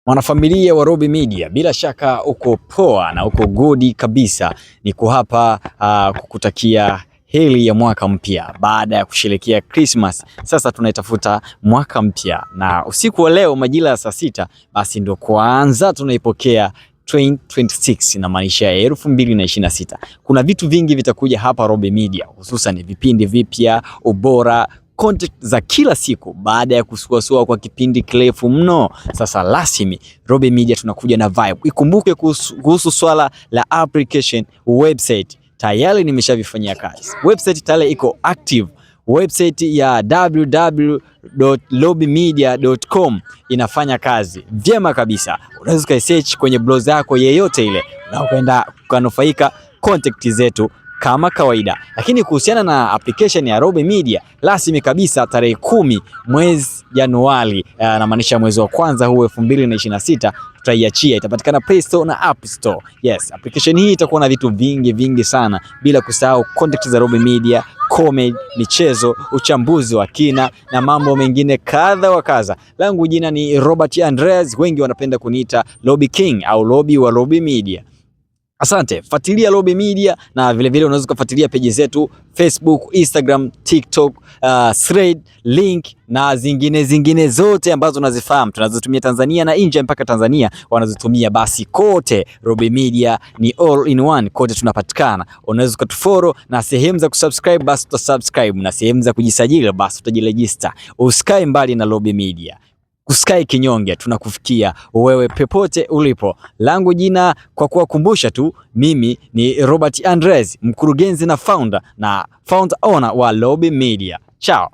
Mwanafamilia wa Roby Media, bila shaka uko poa na uko godi kabisa. Niko hapa kukutakia heri ya mwaka mpya baada ya kusherehekea Christmas. Sasa tunaitafuta mwaka mpya, na usiku wa leo majira ya saa 6 basi ndio kwanza tunaipokea 2026 na maanisha ya 2026. Kuna vitu vingi vitakuja hapa Roby Media, hususan vipindi vipya, ubora, content za kila siku baada ya kusuasua kwa kipindi kirefu mno. Sasa rasmi Roby Media tunakuja na vibe. Ikumbuke kuhusu swala la application, website tayari nimeshavifanyia kazi. Website tayari iko active. Website ya www.robymedia.com inafanya kazi vyema kabisa. Unaweza search kwenye browser yako yeyote ile na ukaenda kunufaika contact zetu kama kawaida. Lakini kuhusiana na application ya Roby Media, rasmi kabisa tarehe 10 mwezi Januari, na maanisha mwezi wa kwanza huu 2026 tutaiachia. Itapatikana Play Store na App Store. Yes, application hii itakuwa na vitu vingi sana, bila kusahau content za Roby Media, comedy, michezo, uchambuzi wa kina na mambo mengine kadha wa kadha. Langu jina ni Robert Andreas, wengi wanapenda kuniita Roby King au Roby wa Roby Media. Asante, fuatilia Roby Media, na vile unaweza kufuatilia page zetu Facebook, Instagram, TikTok, Thread, Link na zingine zote ambazo unazifahamu. Tunazotumia Tanzania na nje mpaka Tanzania wanazotumia, basi kote Roby Media ni all in one, kote tunapatikana. Unaweza kutufollow, na sehemu za kusubscribe basi utasubscribe, na sehemu za kujisajili basi utajiregister. Usikae mbali na Roby Media. Usikae kinyonge, tunakufikia wewe popote ulipo. Langu jina kwa kuwakumbusha tu, mimi ni Robert Andreas, mkurugenzi na founder owner wa Roby Media. Ciao.